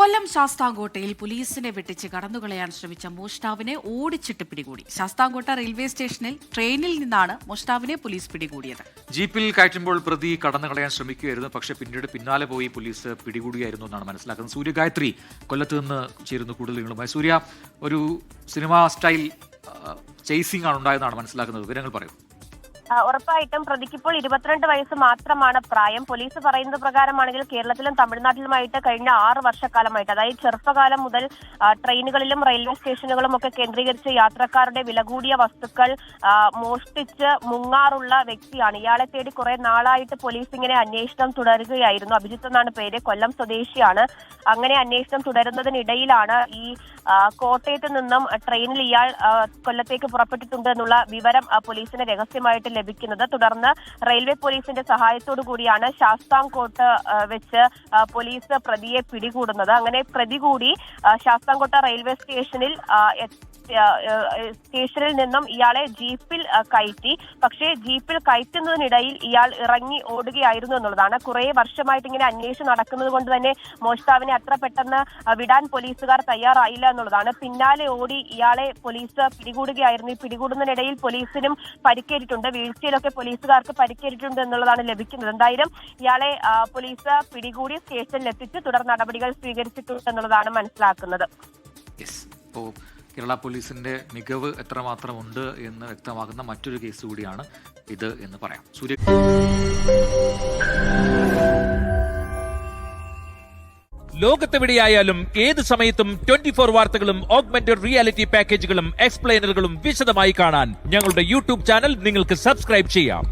കൊല്ലം ശാസ്താംകോട്ടയിൽ പോലീസിനെ വെട്ടിച്ച് കടന്നുകളയാൻ ശ്രമിച്ച മോഷ്ടാവിനെ ഓടിച്ചിട്ട് പിടികൂടി. ശാസ്താംകോട്ട റെയിൽവേ സ്റ്റേഷനിൽ ട്രെയിനിൽ നിന്നാണ് മോഷ്ടാവിനെ പോലീസ് പിടികൂടിയത്. ജീപ്പിൽ കയറ്റുമ്പോൾ പ്രതി കടന്നുകളയാൻ ശ്രമിക്കുകയായിരുന്നു. പക്ഷേ പിന്നീട് പിന്നാലെ പോയി പോലീസ് പിടികൂടിയായിരുന്നു എന്നാണ് മനസ്സിലാക്കുന്നത്. സൂര്യഗായത്രി കൊല്ലത്ത് നിന്ന് ചേരുന്നു കൂടുതൽ വിവരങ്ങളുമായി. സൂര്യ, ഒരു സിനിമാ സ്റ്റൈൽ ചേസിംഗ് ആണ് ഉണ്ടായതെന്നാണ് മനസ്സിലാക്കുന്നത്. വിവരങ്ങൾ പറയൂ. ഉറപ്പായിട്ടും പ്രതിക്കിപ്പോൾ 22 വയസ്സ് മാത്രമാണ് പ്രായം. പോലീസ് പറയുന്നത് പ്രകാരമാണെങ്കിൽ കേരളത്തിലും തമിഴ്നാട്ടിലുമായിട്ട് കഴിഞ്ഞ 6 വർഷക്കാലമായിട്ട്, അതായത് ചെറുപ്പകാലം മുതൽ ട്രെയിനുകളിലും റെയിൽവേ സ്റ്റേഷനുകളും ഒക്കെ കേന്ദ്രീകരിച്ച് യാത്രക്കാരുടെ വില കൂടിയ വസ്തുക്കൾ മോഷ്ടിച്ച് മുങ്ങാറുള്ള വ്യക്തിയാണ്. ഇയാളെ തേടി കുറെ നാളായിട്ട് പോലീസ് ഇങ്ങനെ അന്വേഷണം തുടരുകയായിരുന്നു. അഭിജിത്ത് എന്നാണ് പേര്, കൊല്ലം സ്വദേശിയാണ്. അങ്ങനെ അന്വേഷണം തുടരുന്നതിനിടയിലാണ് ഈ കോട്ടയത്ത് നിന്നും ട്രെയിനിൽ ഇയാൾ കൊല്ലത്തേക്ക് പുറപ്പെട്ടിട്ടുണ്ട് എന്നുള്ള വിവരം പോലീസിന് രഹസ്യമായിട്ട് ലഭിക്കുന്നത്. തുടർന്ന് റെയിൽവേ പോലീസിന്റെ സഹായത്തോടു കൂടിയാണ് ശാസ്താംകോട്ട് വെച്ച് പോലീസ് പ്രതിയെ പിടികൂടുന്നത്. അങ്ങനെ പ്രതി കൂടി ശാസ്താംകോട്ട റെയിൽവേ സ്റ്റേഷനിൽ നിന്നും ഇയാളെ ജീപ്പിൽ കയറ്റി. പക്ഷേ ജീപ്പിൽ കയറ്റുന്നതിനിടയിൽ ഇയാൾ ഇറങ്ങി ഓടുകയായിരുന്നു എന്നുള്ളതാണ്. കുറെ വർഷമായിട്ട് ഇങ്ങനെ അന്വേഷണം നടക്കുന്നത് കൊണ്ട് തന്നെ മോഷ്ടാവിനെ അത്ര പെട്ടെന്ന് വിടാൻ പോലീസുകാർ തയ്യാറായില്ല എന്നുള്ളതാണ്. പിന്നാലെ ഓടി ഇയാളെ പോലീസ് പിടികൂടുകയായിരുന്നു. ഈ പിടികൂടുന്നതിനിടയിൽ പോലീസിനും പരിക്കേറ്റിട്ടുണ്ട്. വീഴ്ചയിലൊക്കെ പോലീസുകാർക്ക് പരിക്കേറ്റിട്ടുണ്ട് എന്നുള്ളതാണ് ലഭിക്കുന്നത്. എന്തായാലും ഇയാളെ പോലീസ് പിടികൂടി സ്റ്റേഷനിൽ എത്തിച്ച് തുടർ നടപടികൾ സ്വീകരിച്ചിട്ടുണ്ട് എന്നുള്ളതാണ് മനസ്സിലാക്കുന്നത്. കേരള പോലീസിന്റെ മികവ് എത്രമാത്രമുണ്ട് എന്ന് വ്യക്തമാകുന്ന മറ്റൊരു കേസ് കൂടിയാണ് ഇത് എന്ന് പറയാം. ലോകത്തെവിടെയായാലും ഏത് സമയത്തും 24 വാർത്തകളും ഓഗ്മെന്റഡ് റിയാലിറ്റി പാക്കേജുകളും എക്സ്പ്ലെയിനറുകളും വിശദമായി കാണാൻ ഞങ്ങളുടെ യൂട്യൂബ് ചാനൽ നിങ്ങൾക്ക് സബ്സ്ക്രൈബ് ചെയ്യാം.